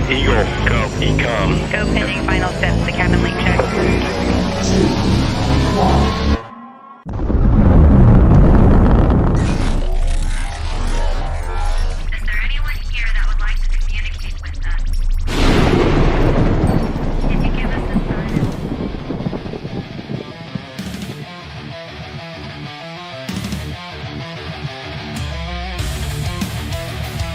Eagle, go, ecom. Go pending final steps to cabin link check. Is there anyone here that would like to communicate with us? Can you give us a sign?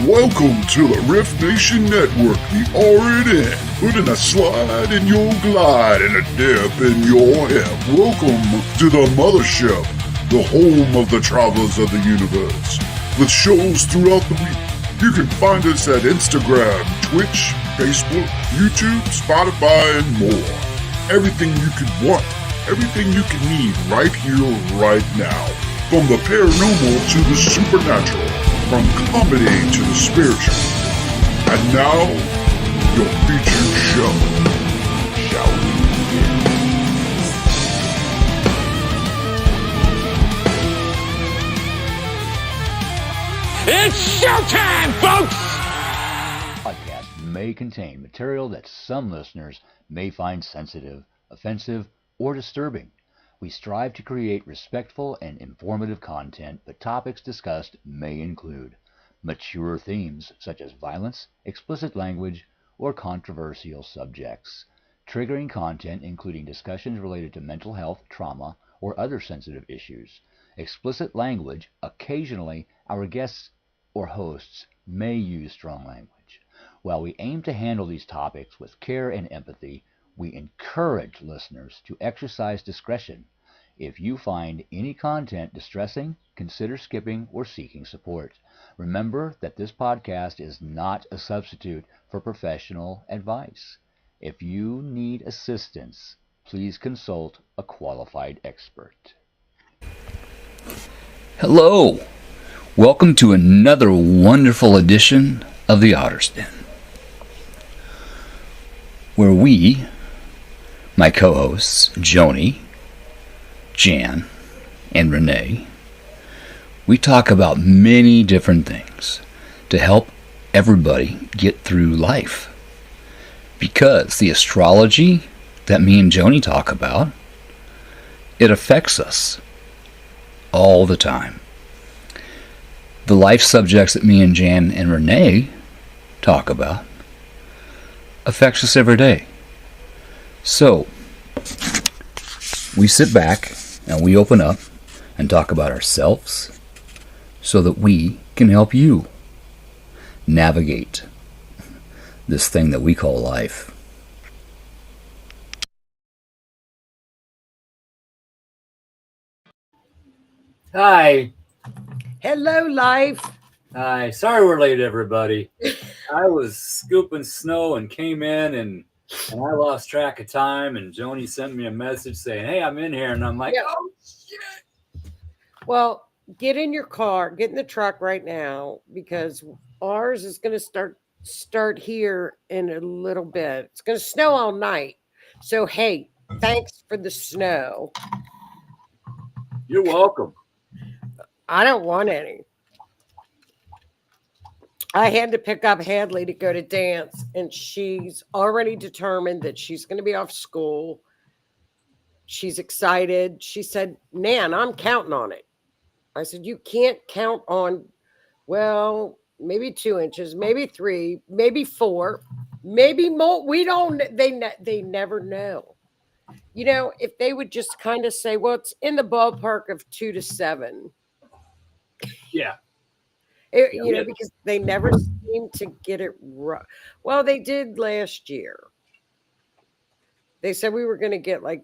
Welcome to the R.I.F.T Nation Network, the RNN, putting a slide in your glide and a dip in your hip. Welcome to the mothership, the home of the travelers of the universe. With shows throughout the week, you can find us at Instagram, Twitch, Facebook, YouTube, Spotify, and more. Everything you could want, everything you can need right here, right now. From the paranormal to the supernatural. From comedy to the spiritual. And now, your featured show. Shall we begin? It's showtime, folks! Podcast may contain material that some listeners may find sensitive, offensive, or disturbing. We strive to create respectful and informative content, but topics discussed may include mature themes such as violence, explicit language, or controversial subjects, triggering content including discussions related to mental health, trauma, or other sensitive issues, explicit language. Occasionally, our guests or hosts may use strong language. While we aim to handle these topics with care and empathy, we encourage listeners to exercise discretion. If you find any content distressing, consider skipping or seeking support. Remember that this podcast is not a substitute for professional advice. If you need assistance, please consult a qualified expert. Hello! Welcome to another wonderful edition of the Otter's Den, where we, my co-hosts, Joni, Jan, and Renee, we talk about many different things to help everybody get through life. Because the astrology that me and Joni talk about, it affects us all the time. The life subjects that me and Jan and Renee talk about affects us every day. So, we sit back and we open up and talk about ourselves so that we can help you navigate this thing that we call life. Hi. Hello, life. Hi. Sorry we're late, everybody. I was scooping snow and came in and I lost track of time, and Joni sent me a message saying, hey, I'm in here. And I'm like, oh, shit. Well, get in your car, get in the truck right now, because ours is going to start here in a little bit. It's going to snow all night. So, hey, thanks for the snow. You're welcome. I don't want any. I had to pick up Hadley to go to dance, and she's already determined that she's going to be off school. She's excited. She said, Nan, I'm counting on it. I said, you can't count on, well, maybe 2 inches, maybe 3, maybe 4, maybe more. We don't, they never know. You know, if they would just kind of say, well, it's in the ballpark of 2 to 7. Yeah. You know, because they never seem to get it right. Well, they did last year. They said we were going to get like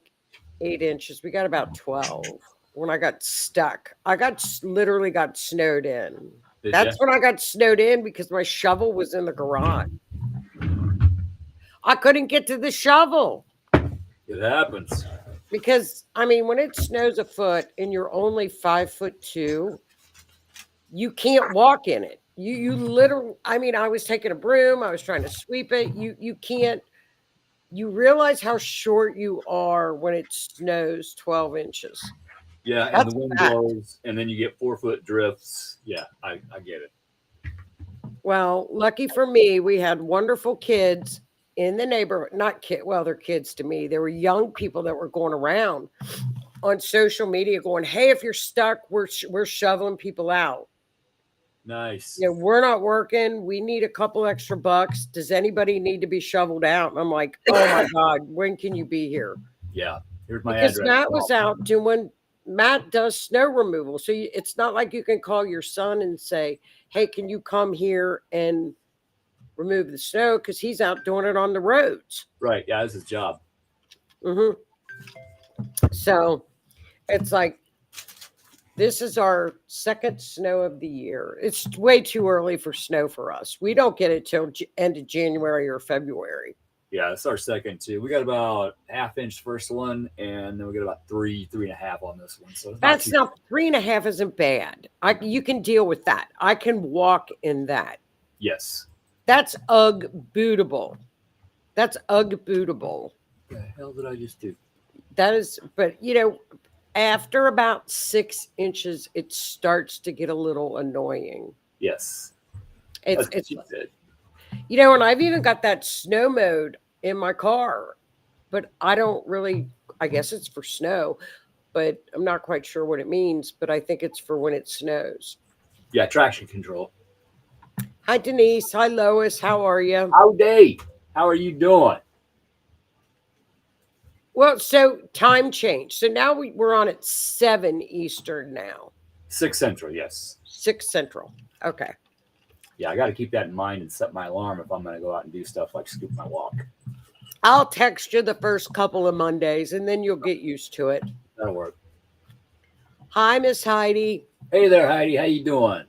8 inches. We got about 12 when I got stuck. I literally got snowed in. That's when I got snowed in because my shovel was in the garage. I couldn't get to the shovel. It happens. Because, I mean, when it snows a foot and you're only 5'2", you can't walk in it. You literally, I mean, I was taking a broom. I was trying to sweep it. You can't, you realize how short you are when it snows 12 inches. Yeah, and the wind blows, and then you get 4-foot drifts. Yeah, I get it. Well, lucky for me, we had wonderful kids in the neighborhood. Not kid, well, they're kids to me. They were young people that were going around on social media, going, "Hey, if you're stuck, we're shoveling people out. Nice. You know, we're not working. We need a couple extra bucks. Does anybody need to be shoveled out?" And I'm like, "Oh my God, when can you be here?" Yeah. Here's my Because address. Matt was out doing. Matt does snow removal, so it's not like you can call your son and say, "Hey, can you come here and remove the snow?" Because he's out doing it on the roads. Right. Yeah, that's his job. hmm So it's like this is our second snow of the year. It's way too early for snow for us. We don't get it till end of January or February. Yeah, it's our second too. We got about half-inch first one, and then we got about 3.5 on this one. So it's That's not not 3.5 isn't bad. You can deal with that. I can walk in that. yes. That's Ugg bootable. That's Ugg bootable. What the hell did I just do? That is, but after about 6 inches, it starts to get a little annoying. Yes. It's That's what she said. and I've even got that snow mode in my car, but I don't really. I guess it's for snow, but I'm not quite sure what it means. But I think it's for when it snows. Yeah, traction control. Hi Denise. Hi Lois. How are you? Howdy. How are you doing? Well, so time change. So now we're on at 7 Eastern now. 6 Central, yes. 6 Central. Okay. Yeah, I got to keep that in mind and set my alarm if I'm going to go out and do stuff like scoop my walk. I'll text you the first couple of Mondays, and then you'll get used to it. That'll work. Hi, Miss Heidi. Hey there, Heidi. How you doing?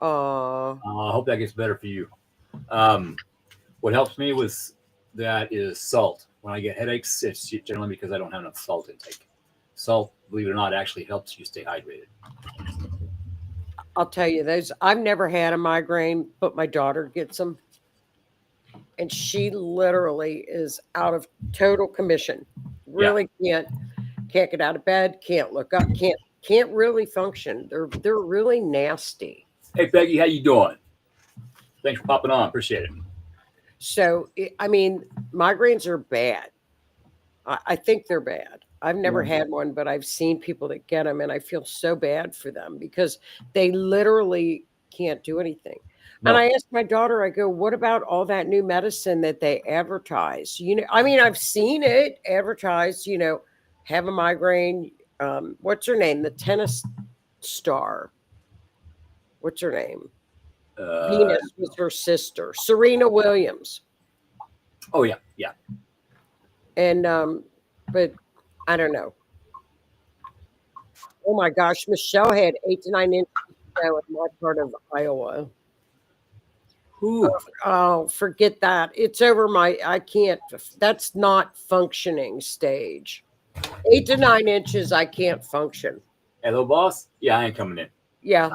Uh, I hope that gets better for you. What helps me with that is salt. When I get headaches, it's generally because I don't have enough salt intake. Salt, believe it or not, actually helps you stay hydrated. I'll tell you, I've never had a migraine, but my daughter gets them. And she literally is out of total commission. Really can't get out of bed, can't look up, can't really function. They're really nasty. Hey, Peggy, how you doing? Thanks for popping on. Appreciate it. So, I mean, migraines are bad. I think they're bad. I've never had one, but I've seen people that get them, and I feel so bad for them because they literally can't do anything. No. And I asked my daughter, I go, "What about all that new medicine that they advertise?" I mean, I've seen it advertised, have a migraine. What's her name? The tennis star. What's her name? Venus was her sister, Serena Williams. Oh, yeah. Yeah. And, but I don't know. Oh my gosh, Michelle had 8 to 9 inches of snow in my part of Iowa. Ooh. Oh, forget that. It's over I can't, that's not functioning stage. 8 to 9 inches, I can't function. Hello, boss. Yeah, I ain't coming in. Yeah.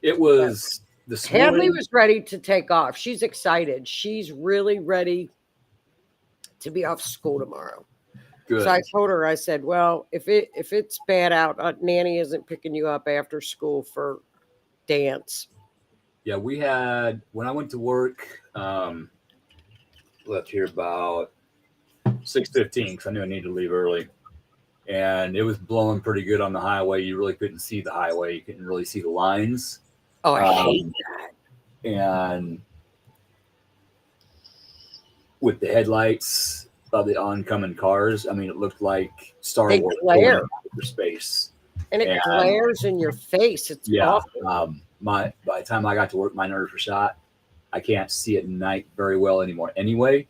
It was this Hadley morning. was ready to take off. She's excited. She's really ready to be off school tomorrow. Good. So I told her, I said, well, if it's bad out, Nanny isn't picking you up after school for dance. Yeah, we had, when I went to work, left here about 6:15 because I knew I needed to leave early. And it was blowing pretty good on the highway. You really couldn't see the highway. You couldn't really see the lines. Oh, I hate that. And with the headlights of the oncoming cars, I mean, it looked like Star They Wars glare. for space. And it glares in your face. It's awful. By the time I got to work, my nerves were shot. I can't see at night very well anymore. Anyway,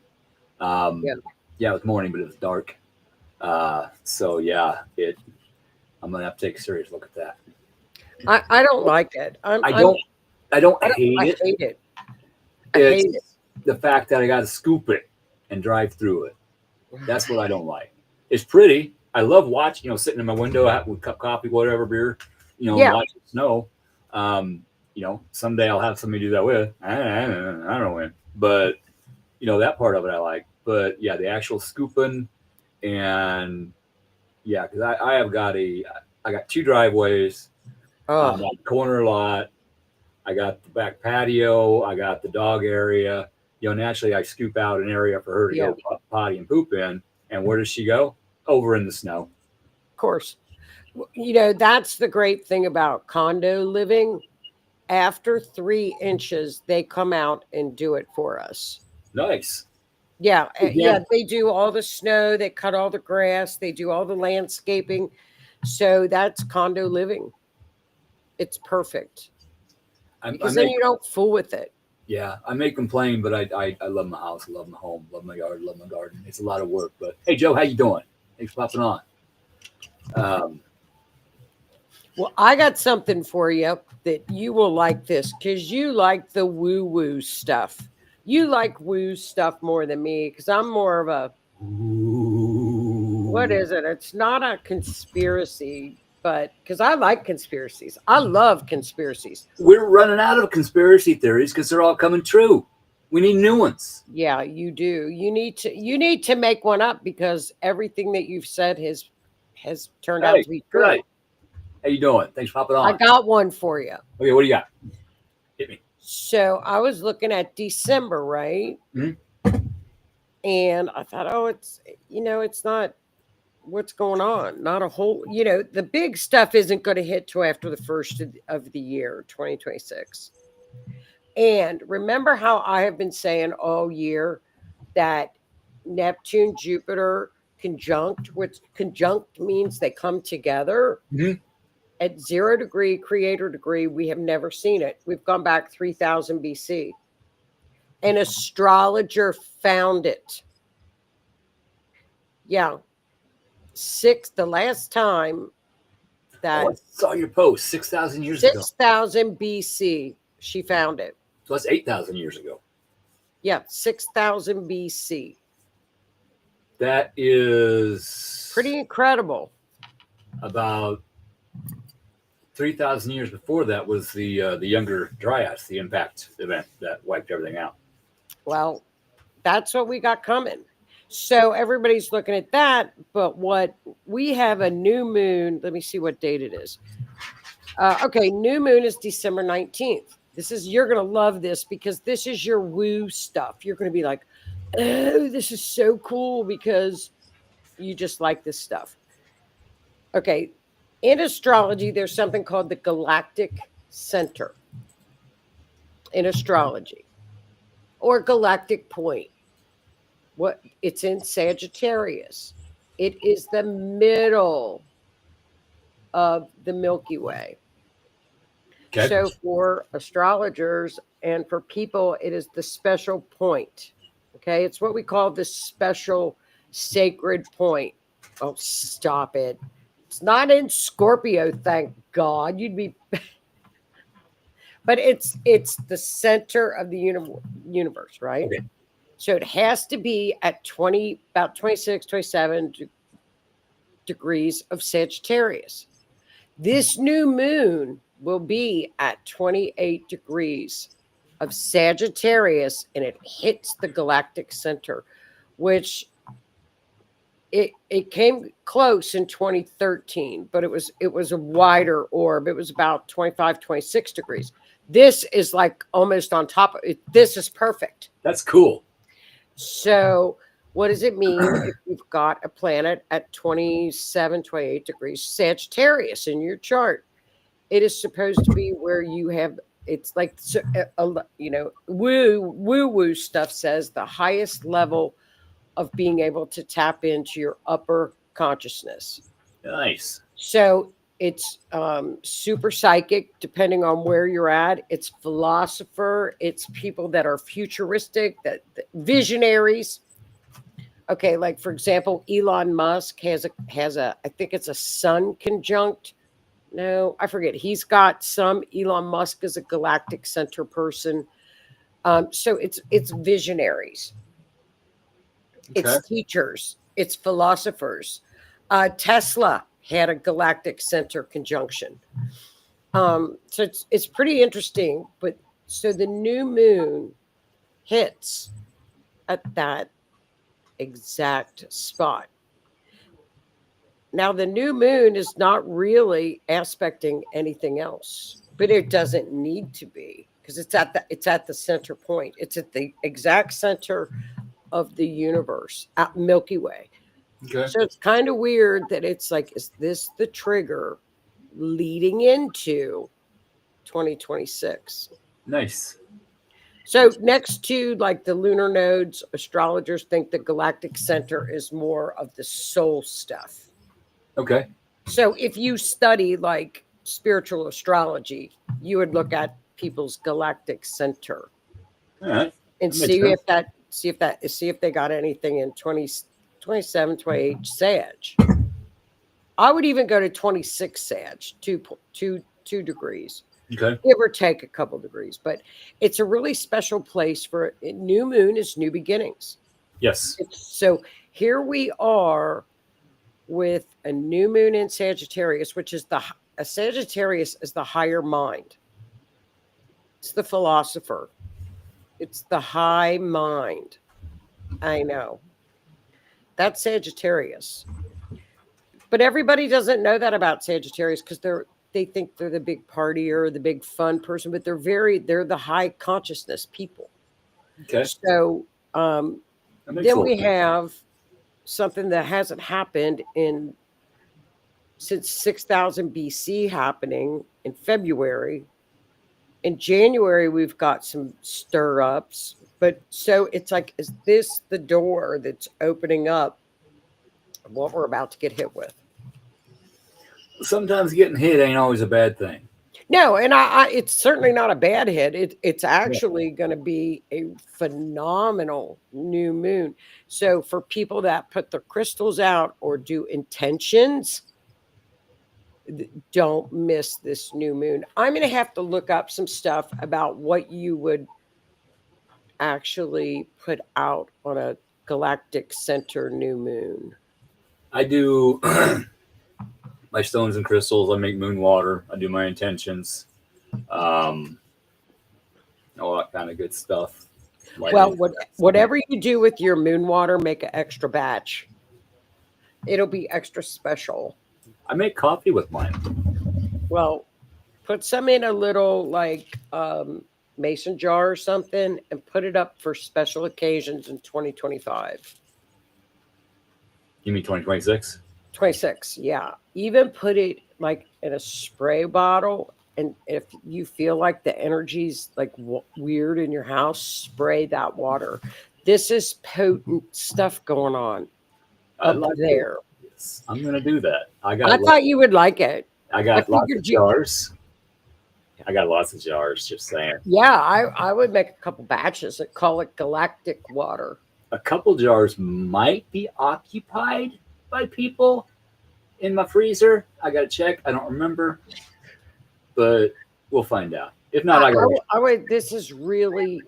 yeah, it was morning, but it was dark. So yeah, I'm gonna have to take a serious look at that. I don't like it. I hate it. It's the fact that I got to scoop it and drive through it. That's what I don't like. It's pretty. I love watching, sitting in my window with a cup of coffee, whatever, beer, watching snow. Someday I'll have somebody to do that with. I don't know when, but that part of it I like. But yeah, the actual scooping and yeah, because I got 2 driveways, corner lot, I got the back patio. I got the dog area. Naturally, I scoop out an area for her to Yeah. go potty and poop in. And where does she go? Over in the snow. Of course. That's the great thing about condo living. After 3 inches, they come out and do it for us. Nice. Yeah, Yeah. they do all the snow, they cut all the grass, they do all the landscaping. So that's condo living. It's perfect I because then make, you don't fool with it. yeah, I may complain, but I love my house, love my home, love my yard, love my garden. It's a lot of work, but hey, Joe, how you doing? Thanks for popping on. Well, I got something for you that you will like this because you like the woo woo stuff. You like woo stuff more than me because I'm more of a what is it? It's not a conspiracy, but because I like conspiracies, I love conspiracies. We're running out of conspiracy theories because they're all coming true. We need new ones. Yeah, you do. You need to make one up because everything that you've said has turned out to be true. Right. How you doing? Thanks for popping on. I got one for you. Okay, what do you got? Hit me. So I was looking at December, right? Mhm. And I thought, oh, it's not what's going on. Not a whole, the big stuff isn't going to hit till after the first of the year, 2026. And remember how I have been saying all year that Neptune, Jupiter conjunct, which conjunct means they come together Mhm. at 0 degree, creator degree. We have never seen it. We've gone back 3000 BC. An astrologer found it. Yeah. The last time that I saw your post 6,000 years ago. 6000 BC, she found it. So that's 8,000 years ago. Yeah, 6000 BC. That is Pretty incredible. about 3,000 years before that was the younger dry ice, the impact event that wiped everything out. Well, that's what we got coming. So everybody's looking at that, but what we have a new moon. Let me see what date it is. Okay, new moon is December 19th. You're going to love this because this is your woo stuff. You're going to be like, oh, this is so cool because you just like this stuff. Okay, in astrology, there's something called the galactic center in astrology or galactic point. It's in Sagittarius. It is the middle of the Milky Way. Okay. So for astrologers and for people, it is the special point. Okay, it's what we call the special sacred point. Oh, stop it. It's not in Scorpio, thank God. You'd be but it's the center of the universe, right? Okay. So it has to be at about 26, 27 degrees of Sagittarius. This new moon will be at 28 degrees of Sagittarius and it hits the galactic center, which it came close in 2013, but it was a wider orb. It was about 25, 26 degrees. This is like almost on top of it. This is perfect. That's cool. So what does it mean if you've got a planet at 27, 28 degrees Sagittarius in your chart? It is supposed to be where you have, it's like, woo stuff says the highest level of being able to tap into your upper consciousness. Nice. So it's super psychic, depending on where you're at. It's philosopher. It's people that are futuristic, that visionaries. Okay, like for example, Elon Musk has a I think it's a sun conjunct. No, I forget. He's got some. Elon Musk is a galactic center person. So it's visionaries. Okay. It's teachers. It's philosophers. Tesla had a galactic center conjunction. So it's pretty interesting. But so the new moon hits at that exact spot. Now the new moon is not really aspecting anything else. but it doesn't need to be because it's at the center point. It's at the exact center of the universe, at Milky Way. Okay. So it's kind of weird that it's like, is this the trigger leading into 2026? Nice. So next to like the lunar nodes, astrologers think the galactic center is more of the soul stuff. Okay. So if you study like spiritual astrology, you would look at people's galactic center All right. and That makes sense. see if they got anything in 27, 28 Sag. I would even go to 26 Sag, 2 degrees. Okay. Give or take a couple degrees, but it's a really special place for new moon is new beginnings. Yes. So here we are with a new moon in Sagittarius, which is a Sagittarius is the higher mind. It's the philosopher. It's the high mind. I know. That's Sagittarius. But everybody doesn't know that about Sagittarius because they think they're the big partier, the big fun person, but they're the high consciousness people. Okay. So That makes then a we lot of sense. have something that hasn't happened since 6000 BC happening in February. In January, we've got some stir ups, but so it's like, is this the door that's opening up what we're about to get hit with? Sometimes getting hit ain't always a bad thing. No, and it's certainly not a bad hit. It's actually going to be a phenomenal new moon. So for people that put their crystals out or do intentions, don't miss this new moon. I'm going to have to look up some stuff about what you would actually put out on a galactic center new moon. I do my stones and crystals. I make moon water. I do my intentions. All that kind of good stuff. Well, whatever you do with your moon water, make an extra batch. It'll be extra special. I make coffee with mine. Well, put some in a little like mason jar or something and put it up for special occasions in 2025. You mean 2026? 26, yeah. Even put it like in a spray bottle. And if you feel like the energy's like weird in your house, spray that water. This is potent stuff going on up there. Yes, I'm gonna do that. I thought you would like it. I got lots of figured jars. I got lots of jars. Just saying. Yeah, I would make a couple batches and call it galactic water. A couple jars might be occupied by people in my freezer. I gotta check. I don't remember, but we'll find out. If not, I would. This is really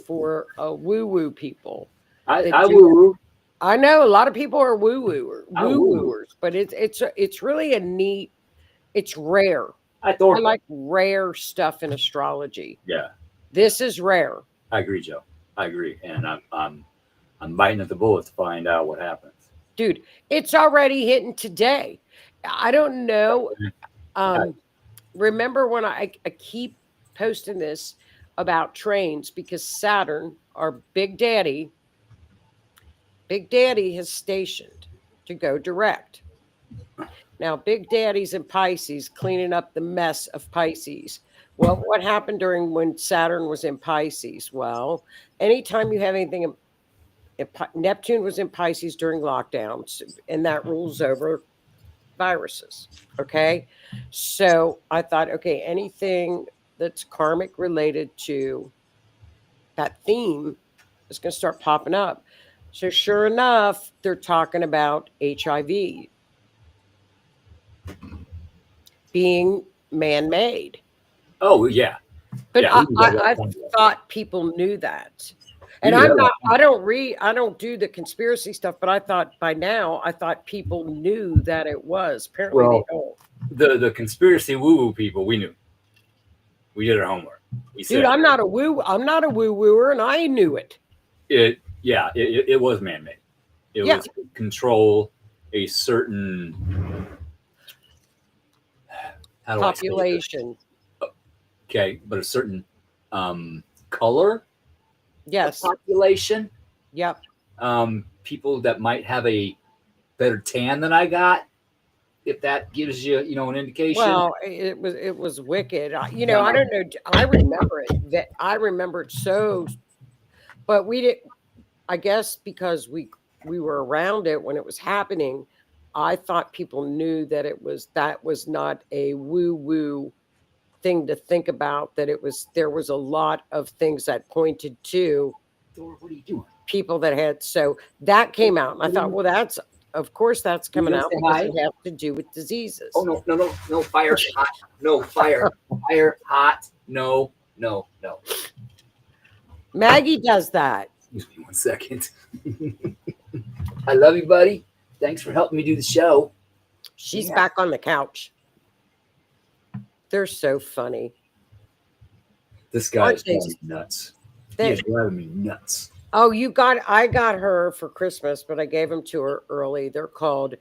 for woo-woo people. I woo. I know a lot of people are woo-wooers, but it's really a neat. It's rare. I like rare stuff in astrology. Yeah, this is rare. I agree, Joe. I agree, and I'm biting at the bullet to find out what happens. Dude, it's already hitting today. I don't know. Remember when I keep posting this about trains because Saturn, our Big Daddy has stationed to go direct. Now, Big Daddy's in Pisces, cleaning up the mess of Pisces. Well, what happened when Saturn was in Pisces? Well, anytime you have anything, Neptune was in Pisces during lockdowns, and that rules over viruses. Okay. So I thought, okay, anything that's karmic related to that theme is going to start popping up. So sure enough, they're talking about HIV being man-made. Oh yeah, but yeah, I thought people knew that, and I don't do the conspiracy stuff. But I thought by now, people knew that it was. Apparently, they don't. The conspiracy woo-woo people, we knew. We did our homework. Dude, I'm not a woo-wooer, and I knew it. It was man-made. It was to control a certain population. okay, but a certain color Yes. population, Yep. people that might have a better tan than I got, if that gives you, an indication. Well, it was wicked. I don't know. I remember it. That I remember it so, but we did. I guess because we were around it when it was happening. I thought people knew that that was not a woo woo thing to think about. That there was a lot of things that pointed to What are you doing? people that had. So that came out, and I thought, well, of course that's coming out because it has to do with diseases. Oh no! Fire hot! No fire! Fire hot! No! Maggie does that. Excuse me 1 second. I love you, buddy. Thanks for helping me do the show. She's back on the couch. They're so funny. This guy is driving me nuts. He is driving me nuts. Oh, I got her for Christmas, but I gave them to her early. They're called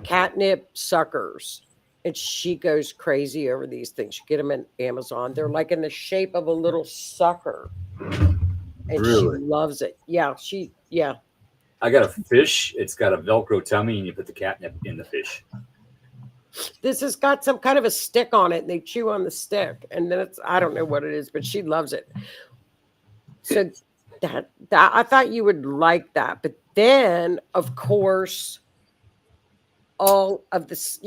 catnip suckers. And she goes crazy over these things. You get them in Amazon. They're like in the shape of a little sucker. And Really? she loves it. Yeah, I got a fish. It's got a Velcro tummy, and you put the catnip in the fish. This has got some kind of a stick on it, and they chew on the stick. And then I don't know what it is, but she loves it. So that I thought you would like that. But then, of course, all of this,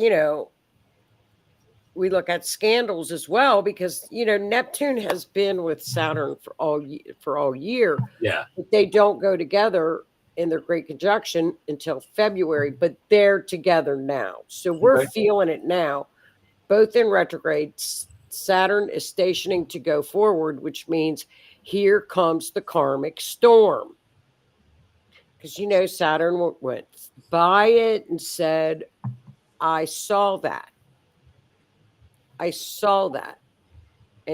we look at scandals as well because Neptune has been with Saturn for all year. Yeah. But they don't go together in their great conjunction until February, but they're together now. So we're feeling it now. Both in retrograde, Saturn is stationing to go forward, which means here comes the karmic storm. Because Saturn went by it and said, I saw that. And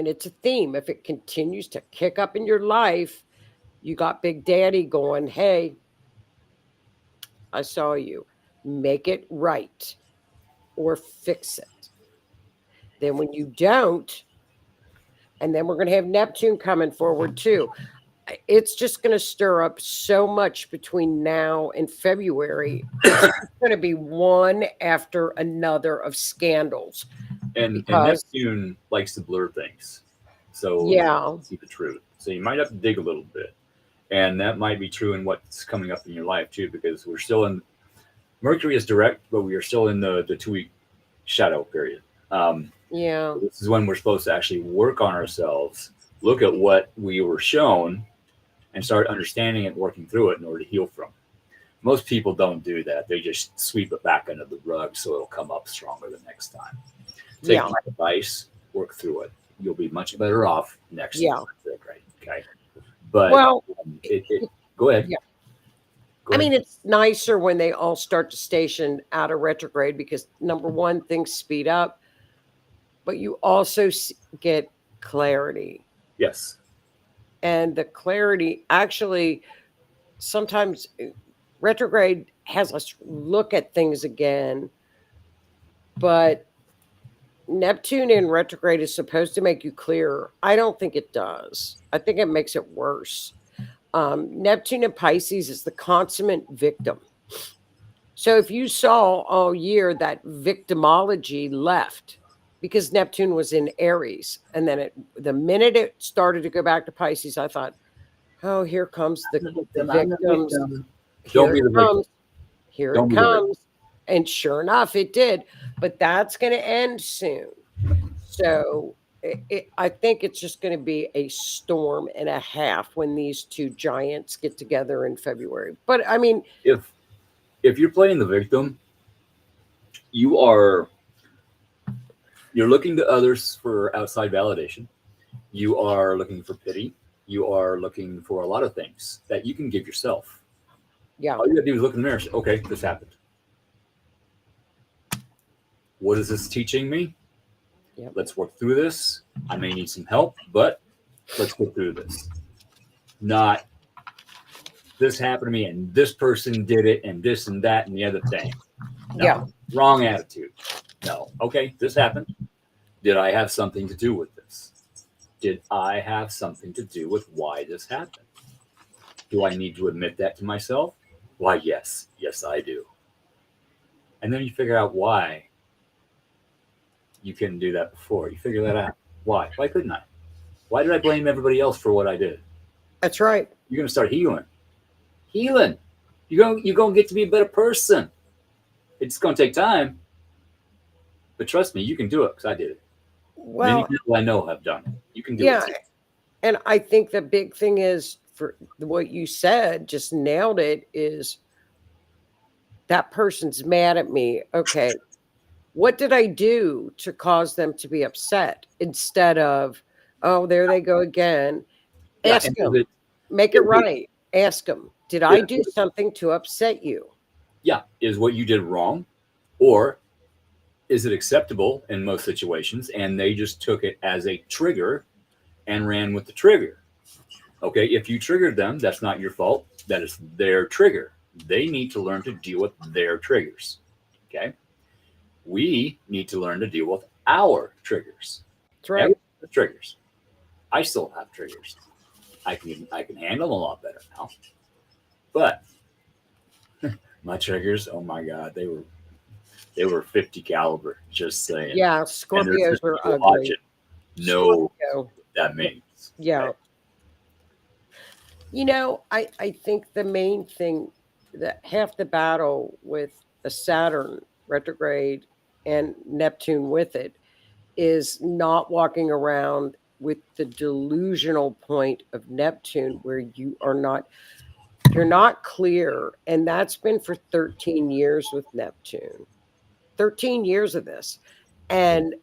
it's a theme. If it continues to kick up in your life, you got Big Daddy going, hey, I saw you. Make it right or fix it. Then when you don't, and then we're going to have Neptune coming forward too. It's just going to stir up so much between now and February. It's going to be one after another of scandals. And Neptune likes to blur things. So you can see the truth. So you might have to dig a little bit. And that might be true in what's coming up in your life too, because we're still in Mercury is direct, but we are still in the 2-week shadow period. This is when we're supposed to actually work on ourselves, look at what we were shown, and start understanding it, working through it in order to heal from. Most people don't do that. They just sweep it back under the rug so it'll come up stronger the next time. Take my advice, work through it. You'll be much better off next time. Okay. But go ahead. Yeah. I mean, it's nicer when they all start to station out of retrograde because number one, things speed up, but you also get clarity. Yes. And the clarity actually sometimes retrograde has us look at things again, but Neptune in retrograde is supposed to make you clearer. I don't think it does. I think it makes it worse. Neptune in Pisces is the consummate victim. So if you saw all year that victimology left because Neptune was in Aries, and then the minute it started to go back to Pisces, I thought, oh, here comes the victims. Don't be the victim. Here it comes. And sure enough, it did. But that's going to end soon. So I think it's just going to be a storm and a half when these two giants get together in February. But I mean, if you're playing the victim, you're looking to others for outside validation. You are looking for pity. You are looking for a lot of things that you can give yourself. Yeah. All you got to do is look in the mirror and say, okay, this happened. What is this teaching me? Yep. Let's work through this. I may need some help, but let's go through this. Not this happened to me and this person did it and this and that and the other thing. No, wrong attitude. No. Okay, this happened. Did I have something to do with this? Did I have something to do with why this happened? Do I need to admit that to myself? Why, yes. Yes, I do. And then you figure out why you couldn't do that before. You figure that out. Why? Why couldn't I? Why did I blame everybody else for what I did? That's right. You're going to start healing. Healing. You're going to get to be a better person. It's going to take time. But trust me, you can do it because I did it. Many Well, people I know have done it. You can do yeah. it too. And I think the big thing is, for what you said, just nailed it, is that person's mad at me. Okay, what did I do to cause them to be upset? Instead of, oh, there they go again. Yeah, Ask and them, make it right. Ask them, did I do something to upset you? yeah, is what you did wrong, or is it acceptable in most situations? And they just took it as a trigger and ran with the trigger. Okay, if you triggered them, that's not your fault. That is their trigger. They need to learn to deal with their triggers. Okay, we need to learn to deal with our triggers. That's right. Everyone has triggers. I still have triggers. I can handle them a lot better now. But my triggers, oh my god, they were 50 caliber. Just saying. Yeah, And Scorpios there's are people ugly. watching know Scorpio. what that means. Yeah. Okay? You know, I think the main thing, that half the battle with a Saturn retrograde and Neptune with it, is not walking around with the delusional point of Neptune, where you're not clear. And that's been for 13 years with Neptune. 13 years of this. And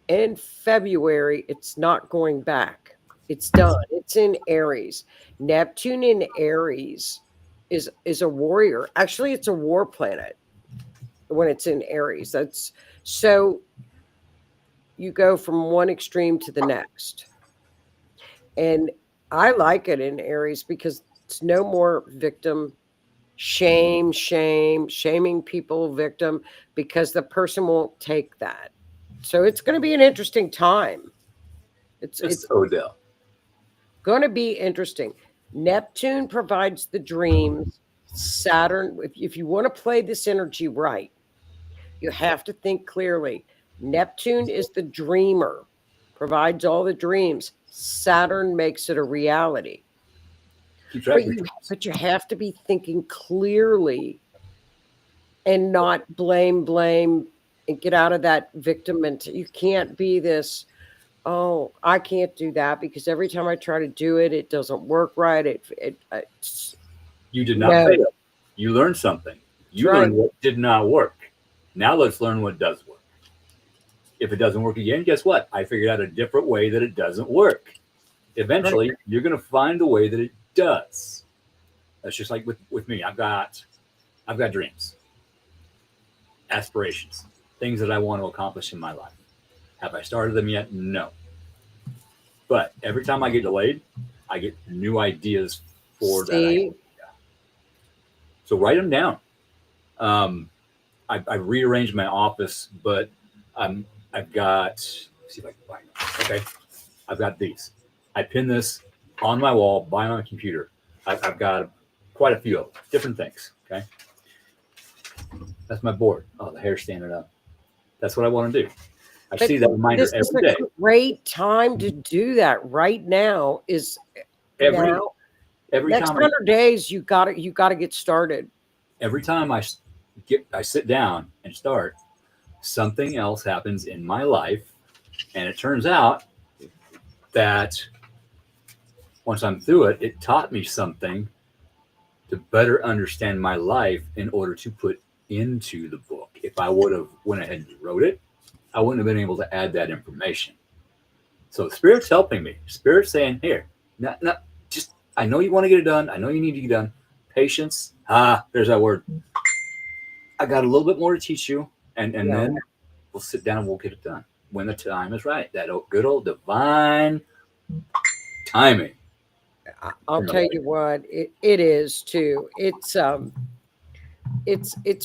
in February, it's not going back. It's done. It's in Aries. Neptune in Aries is a warrior. Actually, it's a war planet when it's in Aries. That's so you go from one extreme to the next. And I like it in Aries because it's no more victim shaming people victim, because the person won't take that. So it's going to be an interesting time. It's Odell. going to be interesting. Neptune provides the dreams. Saturn, if you want to play this energy right, you have to think clearly. Neptune is the dreamer, provides all the dreams. Saturn makes it a reality. Keep track of But you have to be thinking clearly and not blame, and get out of that victim mentality. You can't be this, oh, I can't do that because every time I try to do it, it doesn't work right. You did not No. fail. You learned something. You That's learned right. what did not work. Now let's learn what does work. If it doesn't work again, guess what? I figured out a different way that it doesn't work. Eventually, you're going to find the way that it does. That's just like with me. I've got dreams, aspirations, things that I want to accomplish in my life. Have I started them yet? No. But every time I get delayed, I get new ideas for that idea. So write them down. I've rearranged my office, but I've got, let's see if I can find them. Okay. I've got these. I pin this on my wall by my computer. I've got quite a few of them, different things. Okay. That's my board. Oh, the hair's standing up. That's what I want to do. I see that reminder every day. Great time to do that right now is Every next time 100 days. You got to get started. Every time I sit down and start, something else happens in my life, and it turns out that once I'm through it, it taught me something to better understand my life in order to put into the book. If I would have went ahead and wrote it, I wouldn't have been able to add that information. So Spirit's helping me. Spirit's saying, here, just, I know you want to get it done. I know you need to get it done. Patience. There's that word. I got a little bit more to teach you, and then we'll sit down and we'll get it done when the time is right. That good old divine timing. I'll tell you what, it is too. It's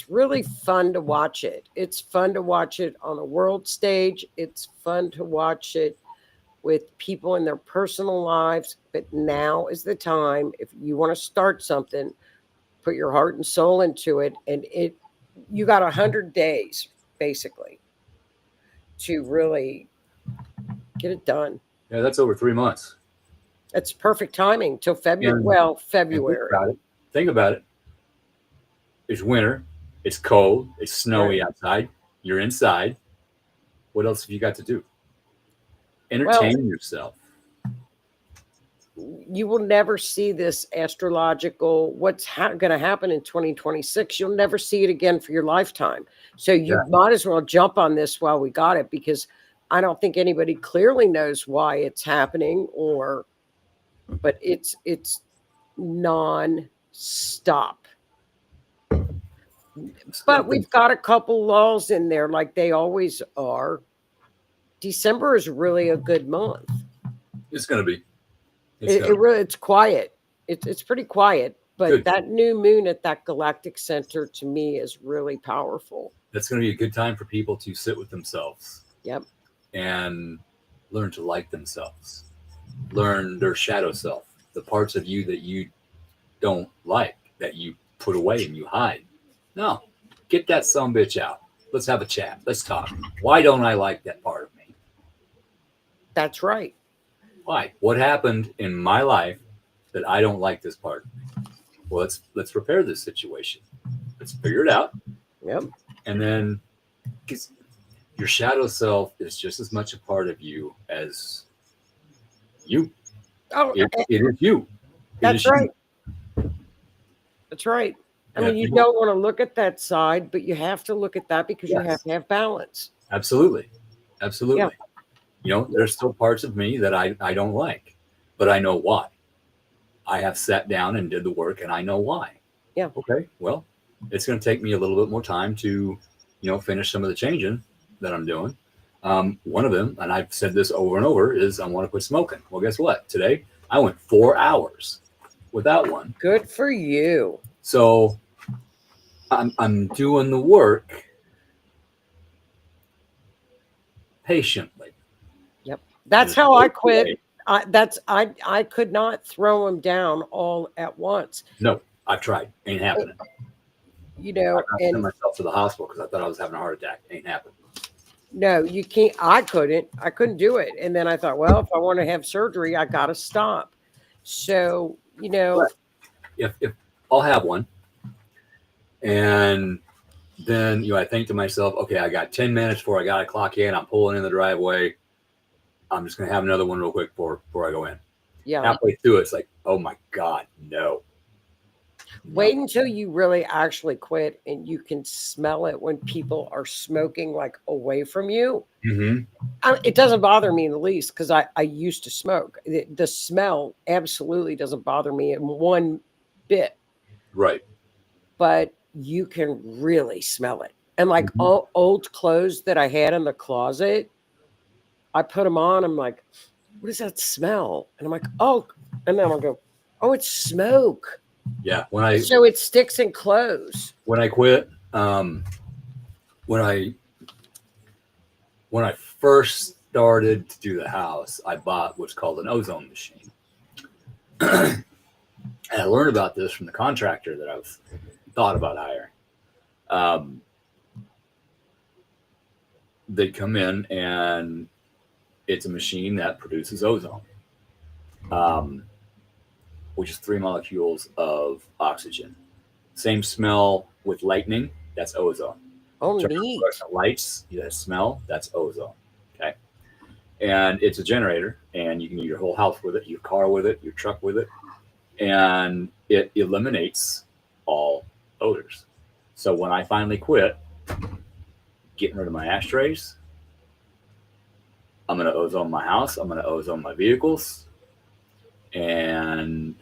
really fun to watch it. It's fun to watch it on a world stage. It's fun to watch it with people in their personal lives. But now is the time. If you want to start something, put your heart and soul into it. And you got 100 days basically to really get it done. Yeah, that's over 3 months. It's perfect timing till February. And- Well, And February. think about it. It's winter. It's cold. It's snowy Right. outside. You're inside. What else have you got to do? Well, Entertain yourself. you will never see this astrological what's going to happen in 2026. You'll never see it again for your lifetime. So you Yeah. might as well jump on this while we got it, because I don't think anybody clearly knows why it's happening, but it's non-stop. But we've got a couple lulls in there like they always are. December is really a good month. It's going to be. It's quiet. It's pretty quiet, but Good. that new moon at that galactic center to me is really powerful. That's going to be a good time for people to sit with themselves. Yep. And learn to like themselves. Learn their shadow self, the parts of you that you don't like, that you put away and you hide. No, get that sumbitch out. Let's have a chat. Let's talk. Why don't I like that part of me? That's right. Why? What happened in my life that I don't like this part? Well, let's repair this situation. Let's figure it out. Yep. And then, because your shadow self is just as much a part of you as you. Oh, It is you. that's right. That's right. I mean, you people- don't want to look at that side, but you have to look at that because you Yes. have to have balance. Absolutely. Absolutely. Yeah. You know, there's still parts of me that I don't like, but I know why. I have sat down and did the work and I know why. Yeah. Okay. Well, it's going to take me a little bit more time to, finish some of the changing that I'm doing. One of them, and I've said this over and over, is I want to quit smoking. Well, guess what? Today I went 4 hours without one. Good for you. So I'm doing the work patiently. Yep. That's how I quit. I could not throw them down all at once. No, I've tried. Ain't happening. I sent And myself to the hospital because I thought I was having a heart attack. Ain't happening. no, you can't. I couldn't do it. And then I thought, well, if I want to have surgery, I got to stop. So, If I'll have one, and then I think to myself, okay, I got 10 minutes before I got to clock in. I'm pulling in the driveway. I'm just gonna have another one real quick before I go in. yeah. Halfway through, it's like, oh my God, no. Wait until you really actually quit and you can smell it when people are smoking like away from you. Mm-hmm. It doesn't bother me in the least because I used to smoke. The smell absolutely doesn't bother me in one bit, Right. but you can really smell it. And like Mhm. all old clothes that I had in the closet, I put them on. I'm like, what does that smell? And I'm like, oh, and then I'll go, oh, it's smoke. Yeah. So it sticks in clothes. When I quit, when I first started to do the house, I bought what's called an ozone machine. And I learned about this from the contractor that I've thought about hiring. They come in and it's a machine that produces ozone, which is 3 molecules of oxygen. Same smell with lightning, that's ozone. Oh, neat. Lights, that smell, that's ozone. Okay. And it's a generator, and you can use your whole house with it, your car with it, your truck with it, and it eliminates all odors. So when I finally quit getting rid of my ashtrays, I'm going to ozone my house, I'm going to ozone my vehicles, and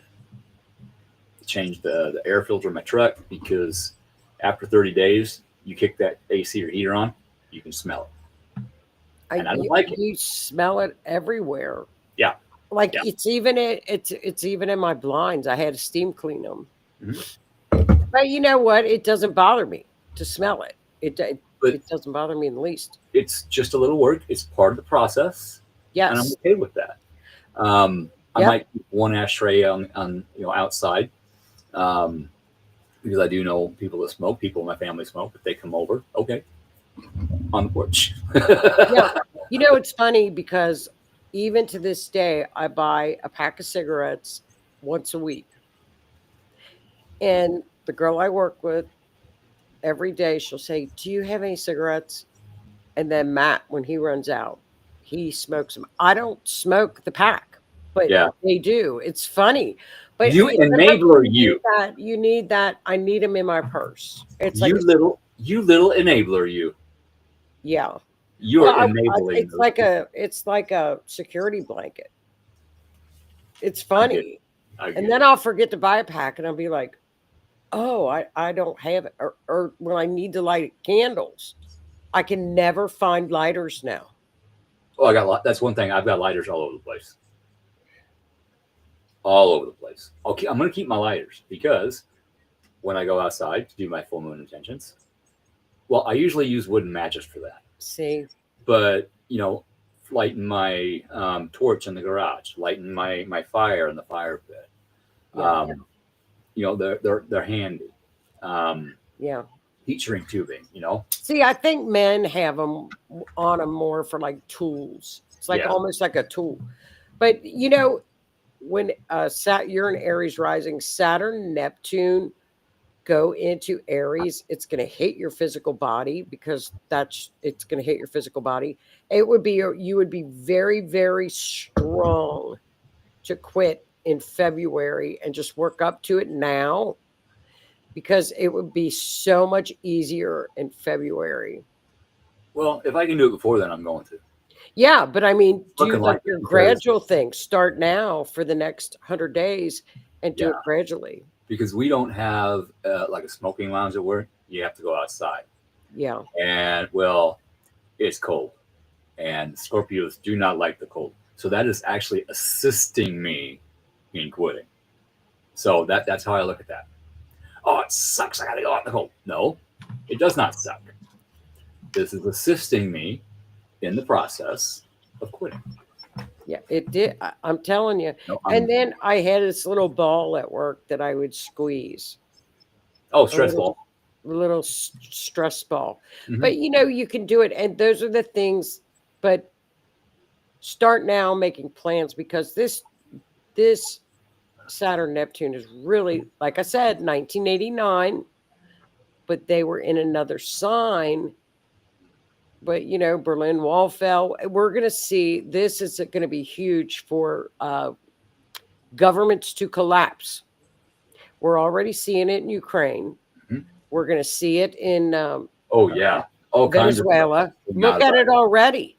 change the air filter in my truck, because after 30 days, you kick that AC or heater on, you can smell it. And I don't like it. You smell it everywhere. Yeah. Like Yeah. it's even in my blinds. I had to steam clean them. Mhm. But you know what? It doesn't bother me to smell it. But It doesn't bother me in the least. it's just a little work. It's part of the process. Yes. and I'm okay with that. I Yep. might keep one ashtray on outside, because I do know people that smoke. People in my family smoke. If they come over, okay, on the porch. Yeah. You know, it's funny because even to this day, I buy a pack of cigarettes once a week. And the girl I work with every day, she'll say, "Do you have any cigarettes?" And then Matt, when he runs out, he smokes them. I don't smoke the pack, but Yeah, they do. It's funny. But you sometimes enabler, you, you need that. I need them in my purse. It's like, you little enabler, you. yeah. You're Well, enabling those people. it's like a security blanket. It's I get, funny. I And get then it. I'll forget to buy a pack and I'll be like, oh, I don't have it. Or when I need to light candles, I can never find lighters now. Oh, I got that's one thing. I've got lighters all over the place. All over the place. Okay, I'm gonna keep my lighters because when I go outside to do my full moon intentions, well, I usually use wooden matches for that. See? But lighting my torch in the garage, lighting my fire in the fire pit. Yeah. They're handy. Um, Yeah. Heat shrink tubing. See, I think men have them on them more for like tools. It's like Yeah. almost like a tool. But when you're in Aries rising, Saturn, Neptune go into Aries, it's going to hit your physical body because it's going to hit your physical body. You would be very, very strong to quit in February and just work up to it now because it would be so much easier in February. Well, if I can do it before then, I'm going to. Yeah, but I mean, do Looking like like your it because- gradual thing. Start now for the next 100 days and do it Yeah. gradually. Because we don't have like a smoking lounge at work. You have to go outside. Yeah. And well, it's cold. And Scorpios do not like the cold. So that is actually assisting me in quitting. So that's how I look at that. Oh, it sucks. I got to go out in the cold. No, it does not suck. This is assisting me in the process of quitting. Yeah, it did. I'm telling you. No, And then I had this little ball at work that I would squeeze. stress ball. Little stress ball. Mhm. But you can do it. And those are the things. But start now making plans because this Saturn Neptune is really, like I said, 1989, but they were in another sign. But Berlin Wall fell. We're going to see this is going to be huge for governments to collapse. We're already seeing it in Ukraine. Mhm. We're going to see it in Oh yeah, all kinds of Venezuela. stuff. Look at it already.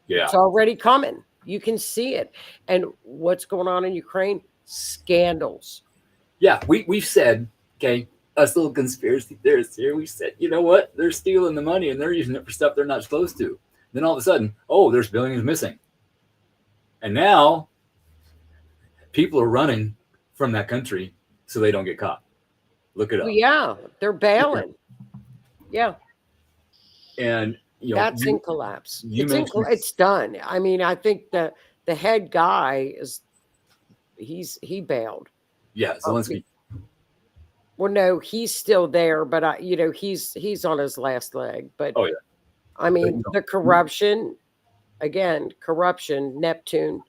Yeah, It's already coming. You can see it. And what's going on in Ukraine? Scandals. yeah. We've said, okay, us little conspiracy theorists here. We said, you know what? They're stealing the money and they're using it for stuff they're not supposed to. Then all of a sudden, oh, there's billions missing, and now people are running from that country so they don't get caught. Look it up. Well, yeah, they're bailing. Yeah, And that's in collapse. you mentioned- It's done. I mean, I think the head guy he bailed. yeah, Zelensky. Well, no, he's still there, but he's on his last leg. But Oh yeah. I mean, the corruption, Neptune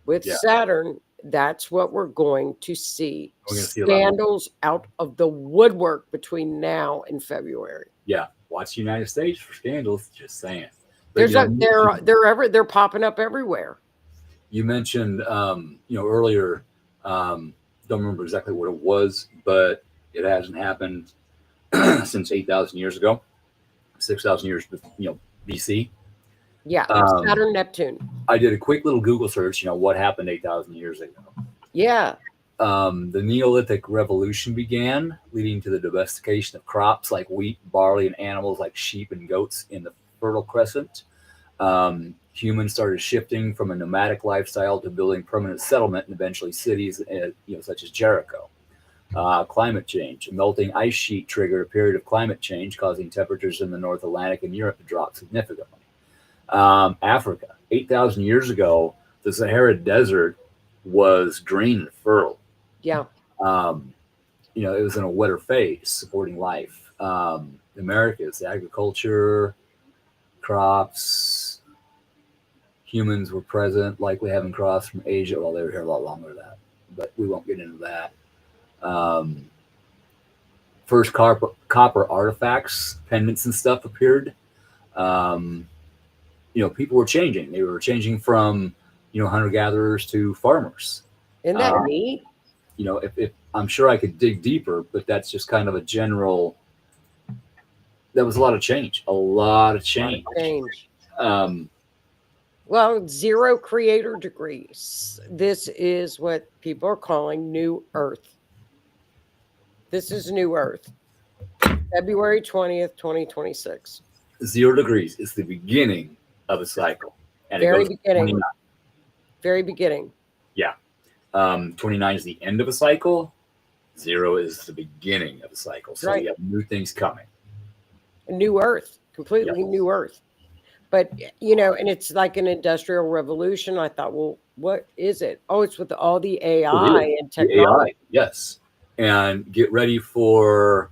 with Yeah. Saturn. That's what we're going to see. We're gonna see a lot more. Scandals out of the woodwork between now and February. Yeah, watch the United States for scandals. Just saying. But, They're popping up everywhere. you mentioned earlier. Don't remember exactly what it was, but it hasn't happened since 8,000 years ago, 6,000 years, BC. Yeah, Saturn, Neptune. I did a quick little Google search. What happened 8,000 years ago? Yeah. The Neolithic Revolution began, leading to the domestication of crops like wheat, barley, and animals like sheep and goats in the Fertile Crescent. Humans started shifting from a nomadic lifestyle to building permanent settlement and eventually cities, such as Jericho. Climate change. A melting ice sheet triggered a period of climate change, causing temperatures in the North Atlantic and Europe to drop significantly. Africa, 8,000 years ago, the Sahara Desert was green and fertile. Yeah. You know, it was in a wetter phase, supporting life. Americas, agriculture, crops, humans were present, likely having crossed from Asia. Well, they were here a lot longer than that, but we won't get into that. Um, First copper artifacts, pendants, and stuff appeared. Um, you know, people were changing. They were changing from, you know, hunter gatherers to farmers. Isn't that Uh, neat? you know, if I'm sure I could dig deeper, but that's just kind of a general. That was a lot of change. A lot of A lot of change. change. Um, Well, 0 creator degrees. This is what people are calling New Earth. This is New Earth. February 20th, 2026. 0 degrees is the beginning of a cycle, and it Very goes to beginning. 29. Very beginning. Yeah, 29 is the end of a cycle. 0 is the beginning of a cycle. So Right. you have new things coming. A new Earth. Completely Yeah. new Earth. But, you know, and it's like an industrial revolution. I thought, well, what is it? Oh, it's with all the AI and The technology. AI, yes, and get ready for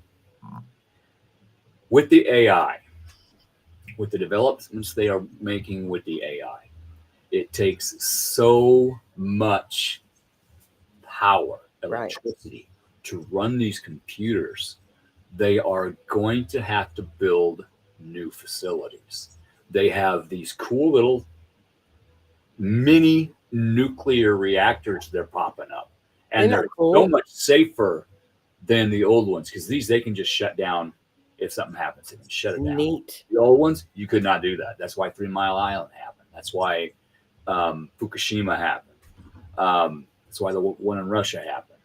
with the AI, with the developments they are making with the AI. It takes so much power, Right. electricity, to run these computers. They are going to have to build new facilities. They have these cool little mini nuclear reactors they're popping up, and Isn't that they're so cool? much safer than the old ones because these they can just shut down if something happens. They can shut it down. Neat. The old ones, you could not do that. That's why 3 Mile Island happened. That's why Fukushima happened. That's why the one in Russia happened.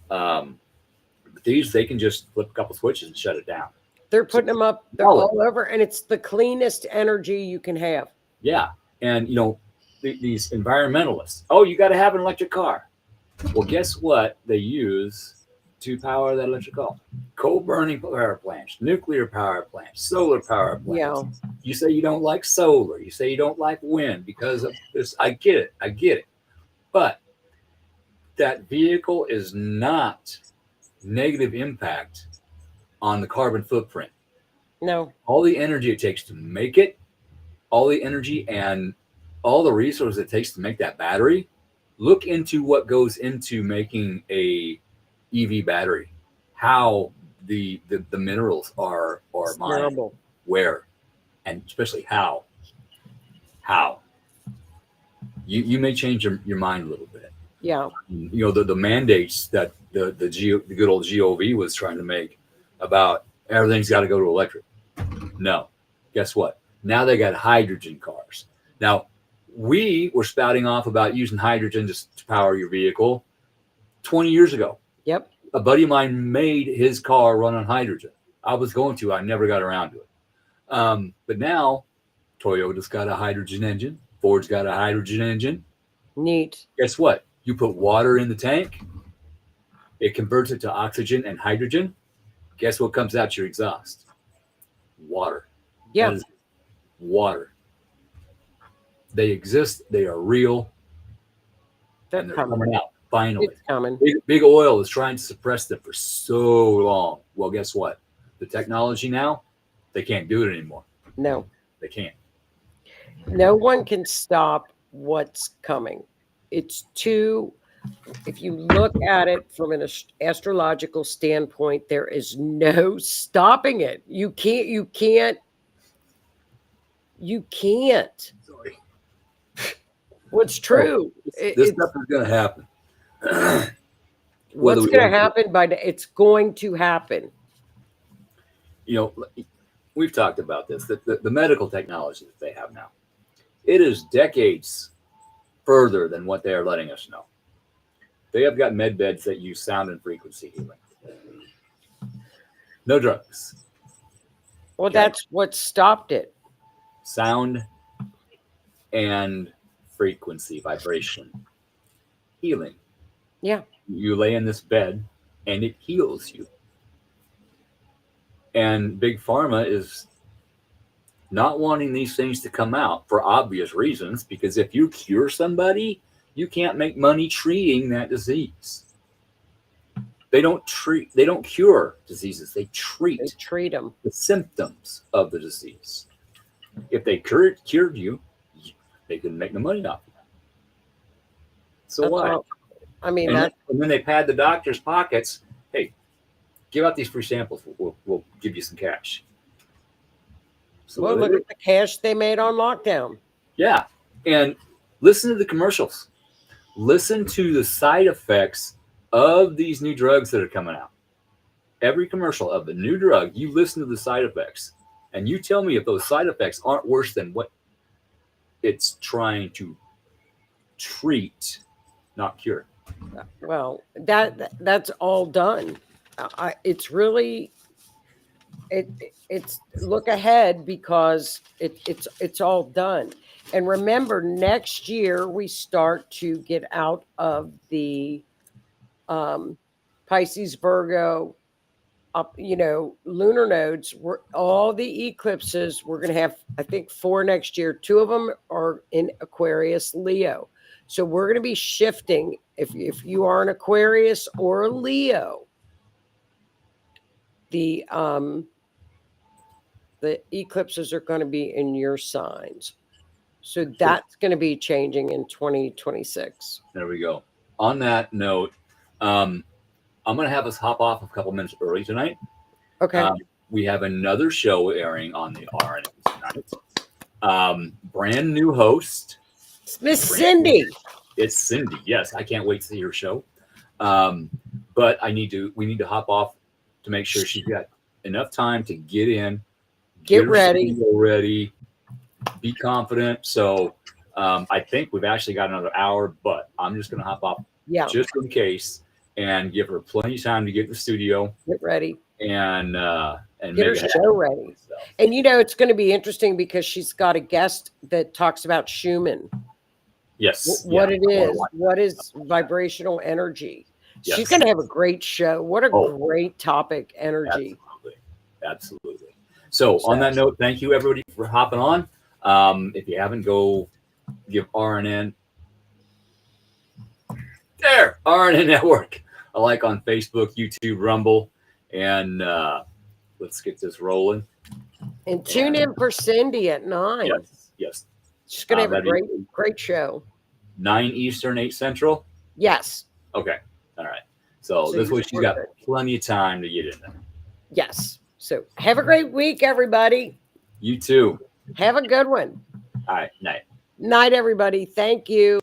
But these, they can just flip a couple switches and shut it down. They're putting them up. They're Solid. all over, and it's the cleanest energy you can have. Yeah, and you know these environmentalists. Oh, you got to have an electric car. Well, guess what? They use to power that electric car: coal burning power plants, nuclear power plants, solar power plants. Yeah. You say you don't like solar. You say you don't like wind because of this. I get it. I get it. But that vehicle is not negative impact on the carbon footprint. No. All the energy it takes to make it, all the energy and all the resources it takes to make that battery. Look into what goes into making a EV battery. How the minerals are It's mined, terrible. where, and especially how. How you may change your mind a little bit. Yeah. You know the mandates that the good old GOV was trying to make about everything's got to go to electric. No, guess what? Now they got hydrogen cars. Now we were spouting off about using hydrogen to power your vehicle 20 years ago. Yep. A buddy of mine made his car run on hydrogen. I was going to, I never got around to it. But now Toyota's got a hydrogen engine. Ford's got a hydrogen engine. Neat. Guess what? You put water in the tank, it converts it to oxygen and hydrogen. Guess what comes out your exhaust? Water. Yeah. That is water. They exist. They are real. They're And they're coming. coming out finally. It's coming. Big oil is trying to suppress them for so long. Well, guess what? The technology now, they can't do it anymore. No. They can't. No one can stop what's coming. It's too, if you look at it from an astrological standpoint, there is no stopping it. You can't. Sorry. What's true? This stuff is going to happen. What's going to happen it's going to happen. You know, we've talked about this, the medical technology that they have now. It is decades further than what they are letting us know. They have got med beds that use sound and frequency healing. No drugs. Well, Okay. that's what stopped it. Sound and frequency, vibration, healing. Yeah. You lay in this bed and it heals you. And Big Pharma is not wanting these things to come out for obvious reasons, because if you cure somebody, you can't make money treating that disease. They don't cure diseases, they treat them. the symptoms of the disease. If they cured you, they couldn't make no money off you. So That's why? all. I mean, And then they pad the doctor's pockets. Hey, give out these free samples. We'll give you some cash. So well, look at the cash they made on lockdown. Yeah. And listen to the commercials. Listen to the side effects of these new drugs that are coming out. Every commercial of the new drug, you listen to the side effects, and you tell me if those side effects aren't worse than what it's trying to treat, not cure. Well, that's all done. It's really it's look ahead, because it's all done. And remember, next year we start to get out of the Pisces, Virgo, up, lunar nodes. All the eclipses, we're going to have, I think, 4 next year. 2 of them are in Aquarius, Leo. So we're going to be shifting. If you are an Aquarius or a Leo, the eclipses are going to be in your signs. So that's going to be changing in 2026. There we go. On that note, I'm going to have us hop off a couple minutes early tonight. Okay. We have another show airing on the RNN tonight. Brand new host. Miss Cindy. It's Cindy. Yes, I can't wait to see her show. But we need to hop off to make sure she's got enough time to get in, get ready, be confident. So I think we've actually got another hour, but I'm just going to hop off just in case and give her plenty of time to get in the studio, get ready, and get her show ready. So. And it's going to be interesting because she's got a guest that talks about Schumann. Yes. What it is, what is vibrational energy. Yes. She's going to have a great show. What a great topic, energy. Absolutely. So on that note, thank you everybody for hopping on. If you haven't, go give RNN RNN Network a like on Facebook, YouTube, Rumble, and let's get this rolling. And tune in for Cindy at 9. Yes. She's going to have a great show. 9 Eastern, 8 Central? Yes. Okay. All right. So this way she's got plenty of time to get in there. Yes. So have a great week, everybody. You too. Have a good one. All right. Night. Night, everybody. Thank you.